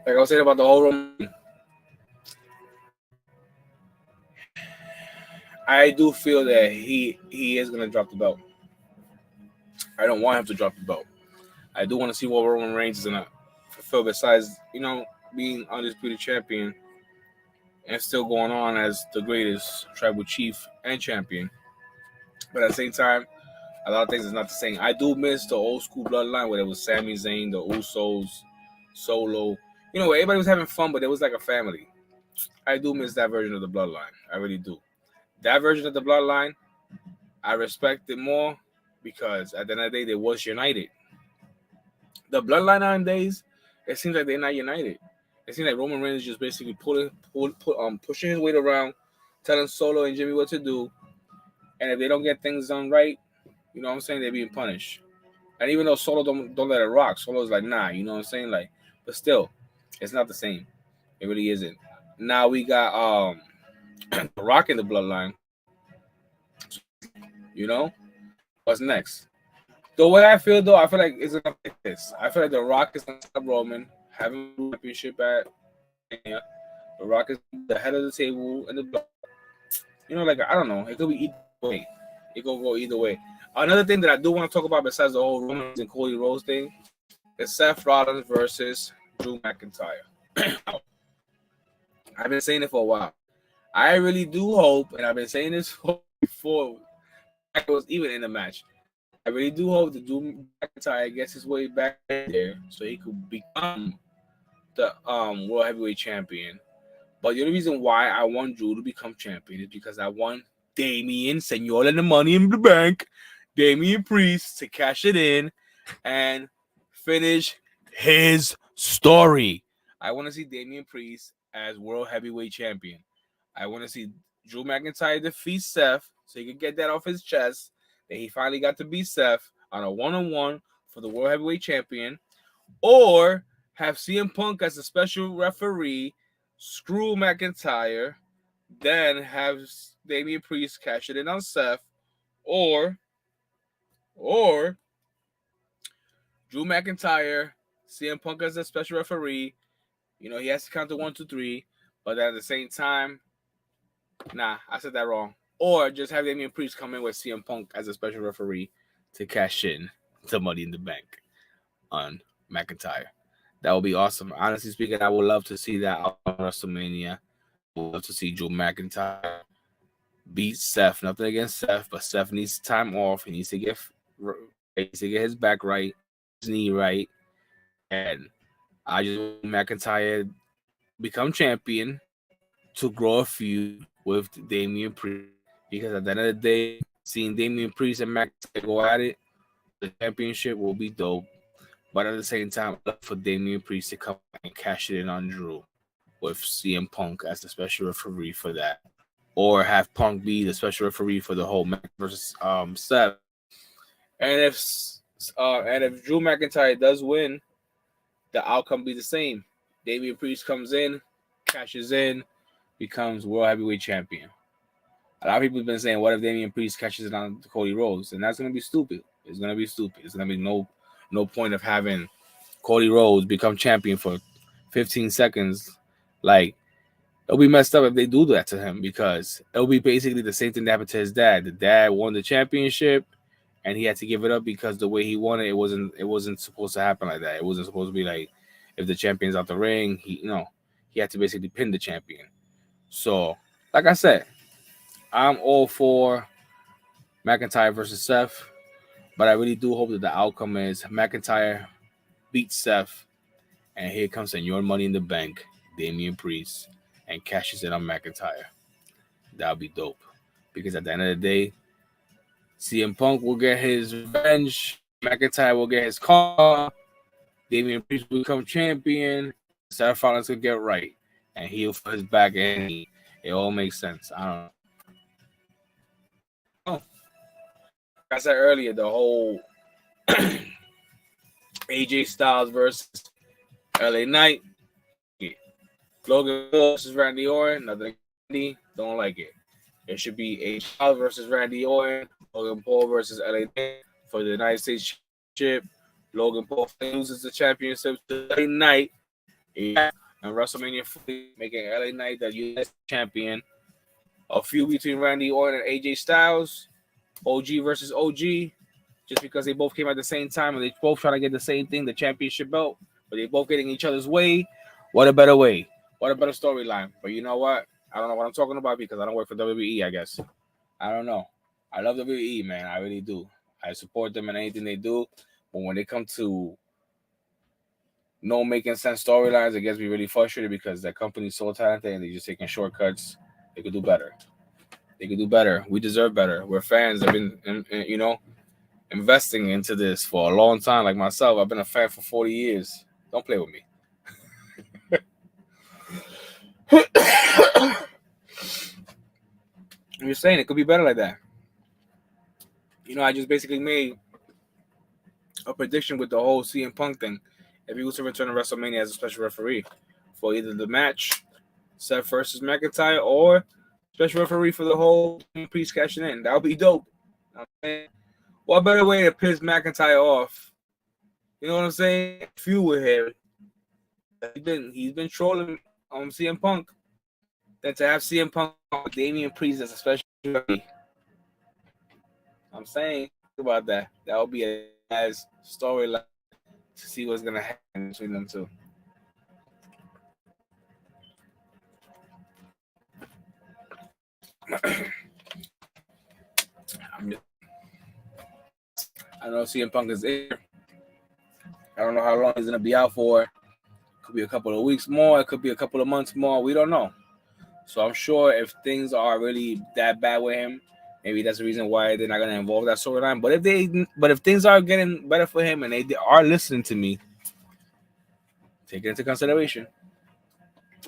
Like I was saying about the whole Roman. I do feel that he is gonna drop the belt. I don't want him to drop the belt. I do want to see what Roman Reigns is gonna fulfill besides, being undisputed champion and still going on as the greatest tribal chief and champion. But at the same time, a lot of things is not the same. I do miss the old school bloodline where it was Sami Zayn, the Usos, Solo. Where everybody was having fun, but it was like a family. I do miss that version of the bloodline. I really do. That version of the bloodline, I respect it more because at the end of the day, they was united. The bloodline nowadays, it seems like they're not united. It seems like Roman Reigns is just basically pushing his weight around, telling Solo and Jimmy what to do. And if they don't get things done right, you know what I'm saying, they're being punished. And even though Solo don't let it rock, Solo's like, nah, you know what I'm saying? Like, but still, it's not the same. It really isn't. Now we got The Rock in the bloodline. What's next? The way I feel though, I feel like it's gonna like this. I feel like The Rock is gonna stop Roman, having a championship at The Rock is the head of the table and the I don't know. It could be either way. It could go either way. Another thing that I do want to talk about besides the whole Roman and Cody Rhodes thing is Seth Rollins versus Drew McIntyre. I've been saying it for a while. I really do hope, and I've been saying this before I was even in the match. I really do hope that Drew McIntyre gets his way back there so he could become the World Heavyweight Champion. But the only reason why I want Drew to become champion is because I want Damian, Senor and the Money in the Bank, Damian Priest to cash it in and finish his story. I want to see Damian Priest as World Heavyweight Champion. I want to see Drew McIntyre defeat Seth so he can get that off his chest that he finally got to beat Seth on a one-on-one for the World Heavyweight Champion, or have CM Punk as a special referee, screw McIntyre, then have Damian Priest cash it in on Seth, or Drew McIntyre, CM Punk as a special referee. He has to count to 1, 2, 3, but at the same time, nah, I said that wrong. Or just have Damian Priest come in with CM Punk as a special referee to cash in the Money in the Bank on McIntyre. That would be awesome. Honestly speaking, I would love to see that on WrestleMania. I would love to see Drew McIntyre beat Seth. Nothing against Seth, but Seth needs time off. He needs to get his back right, his knee right, and I just want McIntyre become champion to grow a feud with Damian Priest. Because at the end of the day, seeing Damian Priest and McIntyre go at it, the championship will be dope. But at the same time, I love for Damian Priest to come and cash it in on Drew with CM Punk as the special referee for that. Or have Punk be the special referee for the whole match versus Seth. And if Drew McIntyre does win, the outcome be the same. Damian Priest comes in, cashes in, becomes World Heavyweight Champion. A lot of people have been saying, what if Damian Priest catches it on Cody Rhodes? And that's going to be stupid. It's going to be stupid. It's going to be no point of having Cody Rhodes become champion for 15 seconds. Like, it'll be messed up if they do that to him, because it'll be basically the same thing that happened to his dad. The dad won the championship, and he had to give it up because the way he won it, it wasn't supposed to happen like that. It wasn't supposed to be like, if the champion's out the ring, he had to basically pin the champion. So, like I said, I'm all for McIntyre versus Seth, but I really do hope that the outcome is McIntyre beats Seth, and here comes Senor Money in the Bank, Damian Priest, and cashes it on McIntyre. That would be dope, because at the end of the day, CM Punk will get his revenge, McIntyre will get his car, Damian Priest will become champion, Seth Rollins will get right, and he'll for his back, and it all makes sense. I don't know. Like I said earlier, the whole AJ Styles versus LA Knight, Logan Paul versus Randy Orton, nothing. Don't like it. It should be AJ Styles versus Randy Orton, Logan Paul versus LA Knight for the United States Championship. Logan Paul loses the championship to LA Knight, and WrestleMania 40, making LA Knight the US champion. A feud between Randy Orton and AJ Styles. OG versus OG, just because they both came at the same time and they both trying to get the same thing, the championship belt, but they both getting each other's way. What a better way. What a better storyline. But you know what? I don't know what I'm talking about because I don't work for WWE, I guess. I don't know. I love WWE, man. I really do. I support them in anything they do. But when they come to no making sense storylines, it gets me really frustrated because that company's so talented and they're just taking shortcuts. They could do better. They could do better. We deserve better. We're fans. I've been, investing into this for a long time. Like myself, I've been a fan for 40 years. Don't play with me. I'm just saying it could be better like that. I just basically made a prediction with the whole CM Punk thing. If he was to return to WrestleMania as a special referee for either the match, Seth versus McIntyre, or special referee for the whole Priest cashing in. That would be dope. What better way to piss McIntyre off? You know what I'm saying? Feud with him. He's been trolling CM Punk. Than to have CM Punk with Damian Priest as a special referee. I'm saying about that. That would be a nice storyline to see what's gonna happen between them two. I know CM Punk is there. I don't know how long he's gonna be out for. Could be a couple of weeks more. It could be a couple of months more. We don't know. So I'm sure if things are really that bad with him, maybe that's the reason why they're not gonna involve that storyline. But if things are getting better for him and they are listening to me, take it into consideration.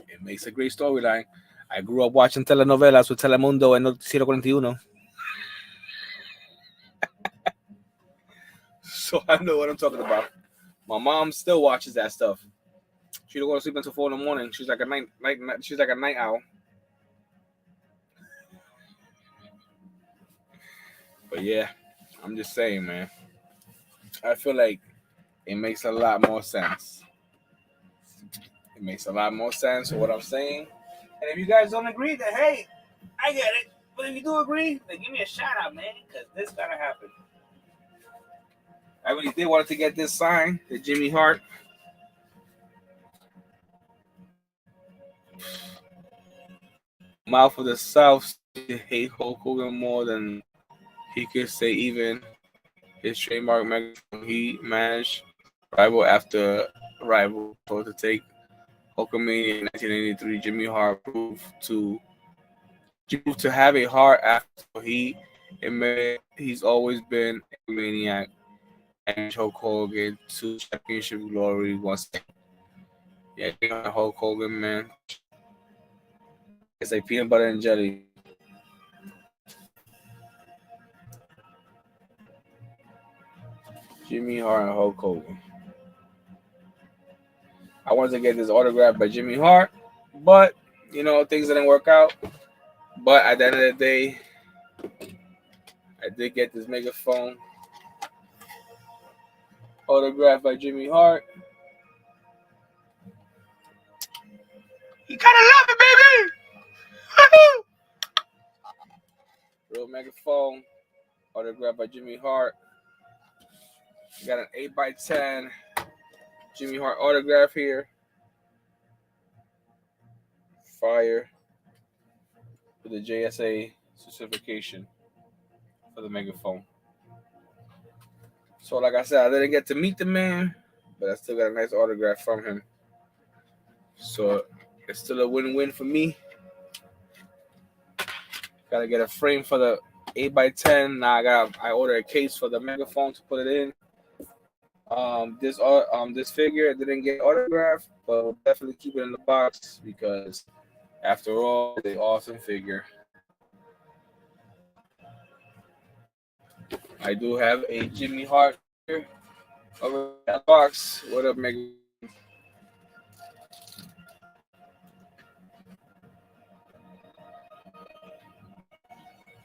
It makes a great storyline. I grew up watching telenovelas with Telemundo and Noticiero 41. So I know what I'm talking about. My mom still watches that stuff. She don't go to sleep until 4 in the morning. She's like a night owl. But yeah, I'm just saying, man. I feel like it makes a lot more sense. It makes a lot more sense for what I'm saying. And if you guys don't agree, then hey, I get it. But if you do agree, then give me a shout out, man, because this gotta happen. I really did want to get this sign, the Jimmy Hart. Mouth of the South hate Hulk Hogan more than he could say even his trademark megaphone. He managed rival after rival to take Hulkamania in 1983. Jimmy Hart proved to have a heart after he admitted he's always been a maniac. and Hulk Hogan to championship glory once again. Yeah, you know, Hulk Hogan, man. It's like peanut butter and jelly. Jimmy Hart and Hulk Hogan. I wanted to get this autograph by Jimmy Hart, but you know, things didn't work out. But at the end of the day, I did get this megaphone autograph by Jimmy Hart. You gotta love it, baby! Real megaphone autograph by Jimmy Hart. You got an 8x10 Jimmy Hart autograph here. Fire with the JSA certification for the megaphone. So, like I said, I didn't get to meet the man, but I still got a nice autograph from him. So, it's still a win-win for me. Gotta get a frame for the 8x10. Now I ordered a case for the megaphone to put it in. This figure didn't get autographed, but we'll definitely keep it in the box because, after all, it's an awesome figure. I do have a Jimmy Hart here over that box. What up, Mega?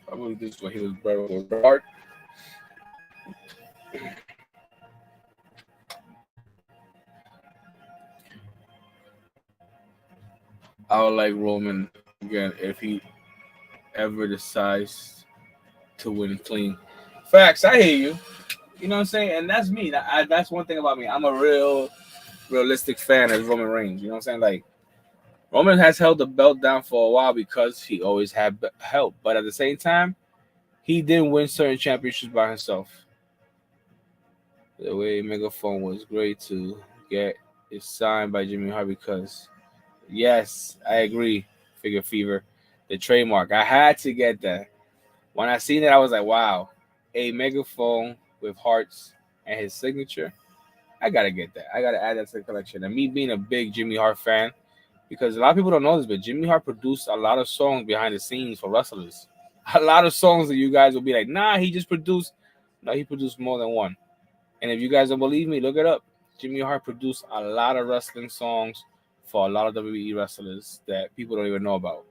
Probably this one. He was brought with Hart. I would like Roman again if he ever decides to win clean. Facts, I hear you. You know what I'm saying? And that's me. That's one thing about me. I'm a realistic fan of Roman Reigns. You know what I'm saying? Like, Roman has held the belt down for a while because he always had help. But at the same time, he didn't win certain championships by himself. The way Megaphone was great to get is signed by Jimmy Hart because, yes, I agree, Figure Fever, the trademark. I had to get that. When I seen it, I was like, wow, a megaphone with hearts and his signature. I got to get that. I got to add that to the collection. And me being a big Jimmy Hart fan, because a lot of people don't know this, but Jimmy Hart produced a lot of songs behind the scenes for wrestlers. A lot of songs that you guys will be like, nah, he just produced. No, he produced more than one. And if you guys don't believe me, look it up. Jimmy Hart produced a lot of wrestling songs for a lot of WWE wrestlers that people don't even know about.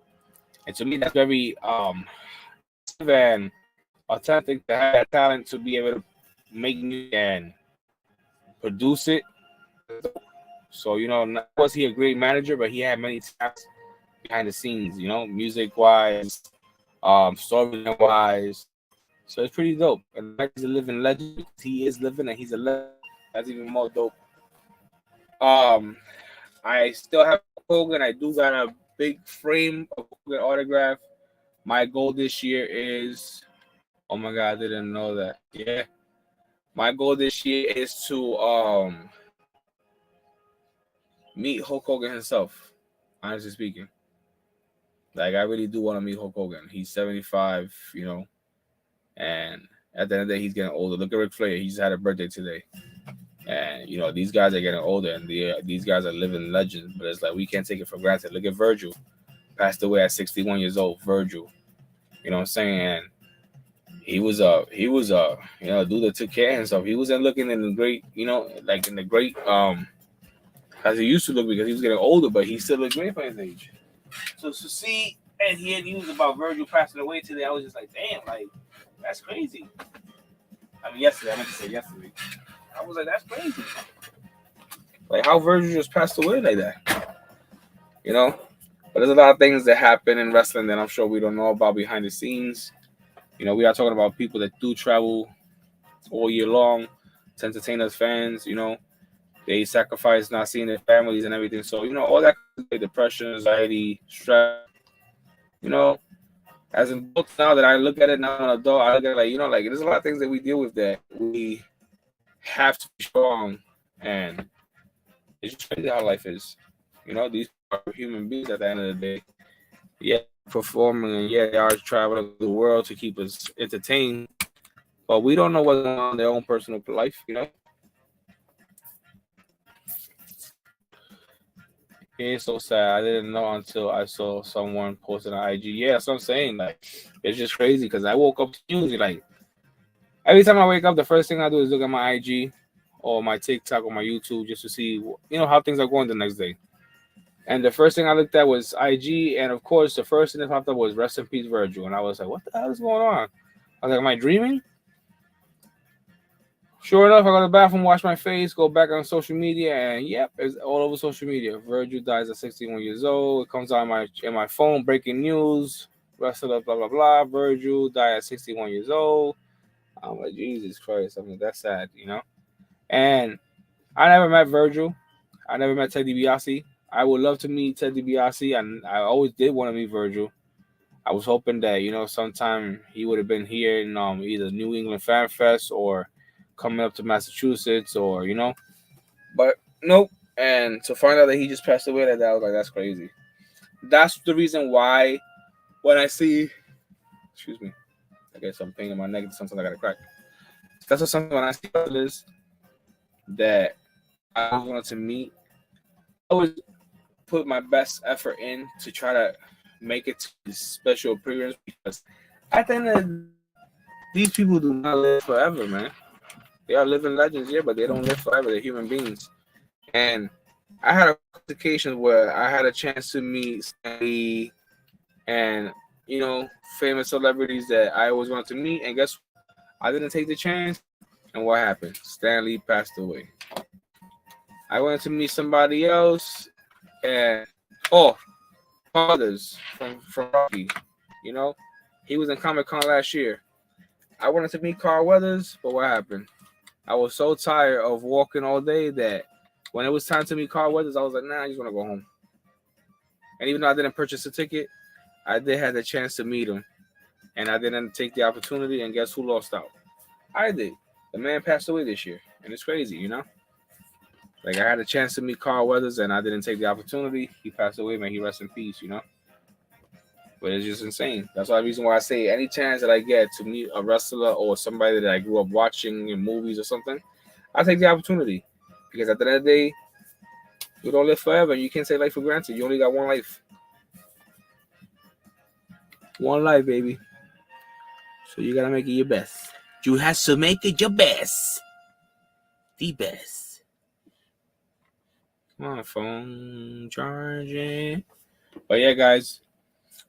And to me, that's very and authentic to have that talent to be able to make music and produce it. So, you know, not was he a great manager, but he had many tasks behind the scenes, you know, music-wise, storyline-wise. So it's pretty dope. And he's a living legend. He is living and he's a legend. That's even more dope. I still have Hogan. I do got a big frame of Hogan autograph. My goal this year is, oh my God, I didn't know that. Yeah. My goal this year is to meet Hulk Hogan himself, honestly speaking. Like, I really do want to meet Hulk Hogan. He's 75, you know, and at the end of the day, he's getting older. Look at Ric Flair. He just had a birthday today. And, you know, these guys are getting older, and these guys are living legends. But it's like, we can't take it for granted. Look at Virgil. Passed away at 61 years old. Virgil. You know what I'm saying? And he was you know, dude that took care of himself. He wasn't looking in the great, you know, like in the great, as he used to look because he was getting older, but he still looked great for his age. So to see and hear news about Virgil passing away today, I was just like, damn, like, that's crazy. I mean, yesterday, I meant to say yesterday. I was like, that's crazy. Like, how Virgil just passed away like that. You know? But there's a lot of things that happen in wrestling that I'm sure we don't know about behind the scenes. You know, we are talking about people that do travel all year long to entertain us fans, you know. They sacrifice not seeing their families and everything. So, you know, all that depression, anxiety, stress, you know, as an adult now that I look at it now, I'm an adult, I look at it like, you know, like there's a lot of things that we deal with that we have to be strong, and it's just crazy how life is. You know, these are human beings at the end of the day. Yeah, performing, and yeah, they are traveling the world to keep us entertained. But we don't know what's going on in their own personal life, you know. It's so sad. I didn't know until I saw someone posted on IG. Yeah, that's what I'm saying. Like, it's just crazy because I woke up usually like every time I wake up, the first thing I do is look at my IG or my TikTok or my YouTube just to see, how things are going the next day. And the first thing I looked at was IG, and of course, the first thing that popped up was "Rest in Peace, Virgil." And I was like, "What the hell is going on?" I was like, "Am I dreaming?" Sure enough, I go to the bathroom, wash my face, go back on social media, and yep, it's all over social media. Virgil dies at 61 years old. It comes on in my phone, breaking news. Wrestler, blah blah blah. Virgil died at 61 years old. I'm like, Jesus Christ, I mean that's sad, And I never met Virgil. I never met Ted DiBiase. I would love to meet Ted DiBiase, and I always did want to meet Virgil. I was hoping that sometime he would have been here in either New England Fan Fest or coming up to Massachusetts or but nope. And to find out that he just passed away like that, I was like, that's crazy. That's the reason why when I see, excuse me, I get some pain in my neck. Something I got to crack. That's what something when I see others that I always wanted to meet. I always put my best effort in to try to make it to this special appearance because at the end of the day, these people do not live forever, man. They are living legends, yeah, but they don't live forever. They're human beings. And I had occasions where I had a chance to meet Stanley and famous celebrities that I always wanted to meet. And guess what? I didn't take the chance. And what happened? Stanley passed away. I wanted to meet somebody else, and Fathers from Rocky. He was in Comic-Con last year. I wanted to meet Carl Weathers, but what happened? I was so tired of walking all day that when it was time to meet Carl Weathers, I was like, nah, I just want to go home. And even though I didn't purchase a ticket, I did have the chance to meet him. And I didn't take the opportunity, and guess who lost out? I did. The man passed away this year, and it's crazy, Like, I had a chance to meet Carl Weathers, and I didn't take the opportunity. He passed away, man. He rests in peace, But it's just insane. That's the reason why I say any chance that I get to meet a wrestler or somebody that I grew up watching in movies or something, I take the opportunity. Because at the end of the day, you don't live forever. You can't take life for granted. You only got one life. One life, baby. So you got to make it your best. You have to make it your best. The best. Come on, phone charging. But yeah, guys.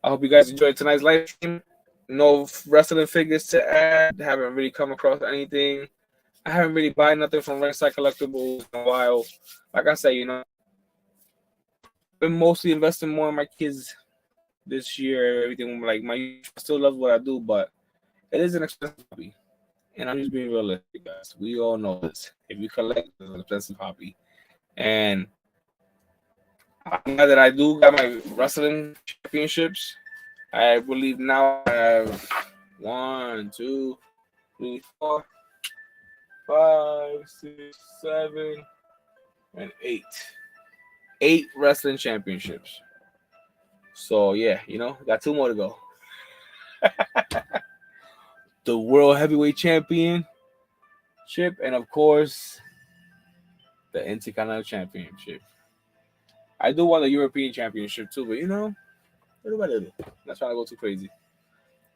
I hope you guys enjoyed tonight's live stream. No wrestling figures to add. Haven't really come across anything. I haven't really bought nothing from Ringside Collectibles in a while. Like I said, been mostly investing more in my kids this year. Everything like I still love what I do, but it is an expensive hobby. And I'm just being realistic, guys. We all know this. If you collect, it's an expensive hobby. And now that I do got my wrestling championships, I believe now I have 1, 2, 3, 4, 5, 6, 7, and 8. 8 wrestling championships. So yeah, got 2 more to go. The World Heavyweight Championship, and of course, the Intercontinental Championship. I do want the European Championship too, but little by little. Not trying to go too crazy.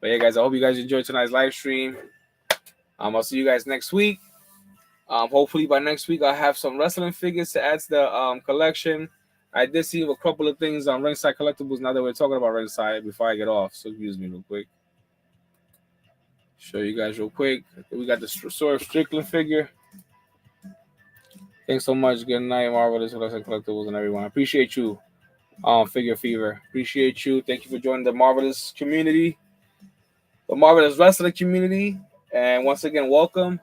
But yeah, guys, I hope you guys enjoyed tonight's live stream. I'll see you guys next week. Hopefully by next week I'll have some wrestling figures to add to the collection. I did see a couple of things on Ringside Collectibles now that we're talking about Ringside before I get off. So excuse me real quick. Show you guys real quick. We got the Swerve Strickland figure. Thanks so much. Good night, Marvelous Collectibles, and everyone. I appreciate you, Figure Fever. Appreciate you. Thank you for joining the Marvelous community, the Marvelous Wrestling community. And once again, welcome.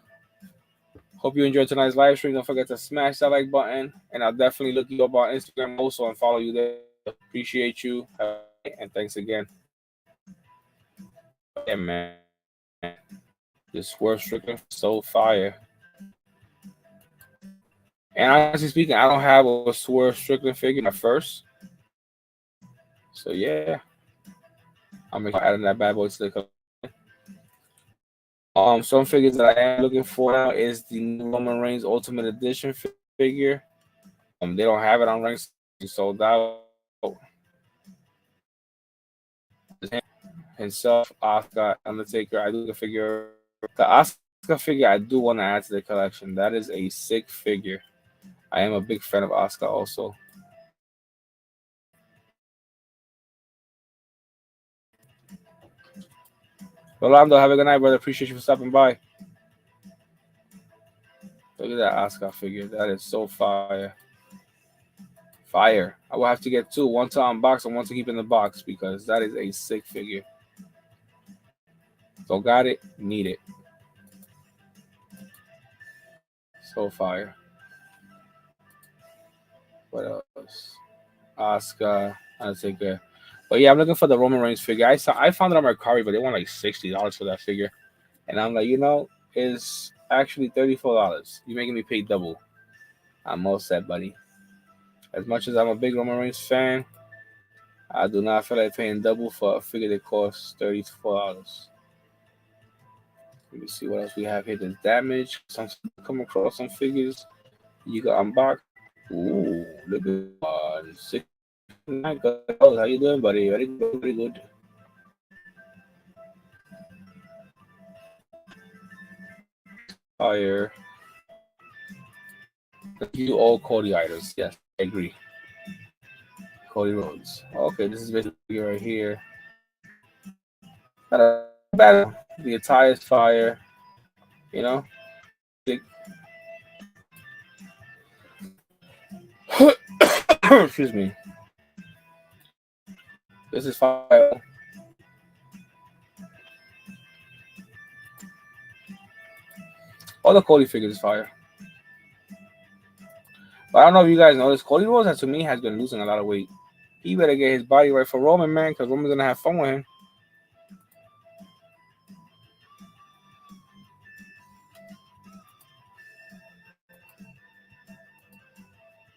Hope you enjoyed tonight's live stream. Don't forget to smash that like button. And I'll definitely look you up on Instagram also and follow you there. Appreciate you. And thanks again. Yeah, man. This Swerve Strickland so fire. And honestly speaking, I don't have a Swerve Strickland figure at first. So yeah. I'm adding that bad boy to the collection. Some figures that I am looking for now is the new Roman Reigns Ultimate Edition figure. They don't have it on ranks. Sold out. Himself, Oscar, Undertaker. I do the figure. The Oscar figure I do want to add to the collection. That is a sick figure. I am a big fan of Oscar also. Rolando, have a good night, brother. Appreciate you for stopping by. Look at that Oscar figure. That is so fire. Fire. I will have to get two. One to unbox and one to keep in the box because that is a sick figure. So got it, need it. So fire. What else? Oscar, Undertaker. But yeah, I'm looking for the Roman Reigns figure. I found it on Mercari, but they want like $60 for that figure. And I'm like, it's actually $34. You're making me pay double. I'm all set, buddy. As much as I'm a big Roman Reigns fan, I do not feel like paying double for a figure that costs $34. Let me see what else we have here. There's damage. Some come across some figures. You got unbox. Ooh, look at this. How you doing, buddy? Very good, very good. Fire. You all Cody items. Yes, I agree. Cody Rhodes. Okay, this is basically right here. Not a bad. The attire is fire. Excuse me. This is fire. All the Cody figures is fire. But I don't know if you guys noticed, Cody Rhodes, to me, has been losing a lot of weight. He better get his body right for Roman, man, because Roman's going to have fun with him.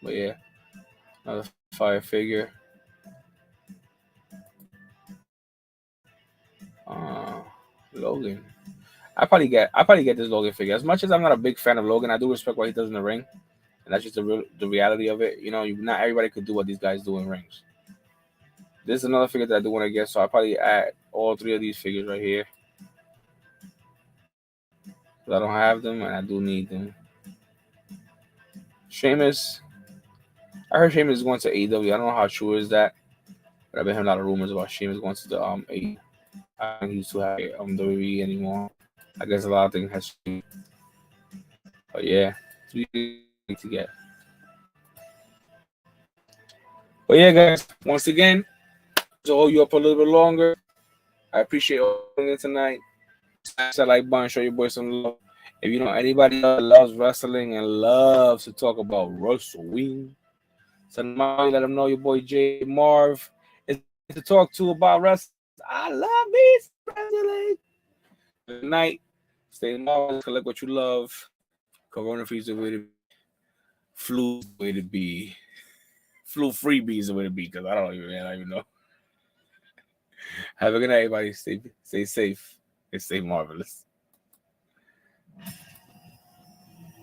But yeah, another fire figure. Logan. I probably get this Logan figure. As much as I'm not a big fan of Logan, I do respect what he does in the ring, and that's just the reality of it. Not everybody could do what these guys do in rings. This is another figure that I do want to get, so I'll probably add all three of these figures right here. I don't have them, and I do need them. Sheamus. I heard Sheamus is going to AEW. I don't know how true is that, but I've been hearing a lot of rumors about Sheamus going to the AEW. I don't think he's too happy WWE anymore. I guess a lot of things has changed. But yeah, we need to get. But yeah, guys, once again, to hold you up a little bit longer, I appreciate all you tonight. Smash that like button, show your boy some love. If you know anybody that loves wrestling and loves to talk about wrestling, send them let them know your boy J Marv is to talk to about wrestling. I love this wrestling. Good night. Stay marvelous. Collect what you love. Corona free is the way to be. Flu is the way to be. Flu freebie is the way to be because I don't even know. Have a good night, everybody. Stay safe and stay marvelous.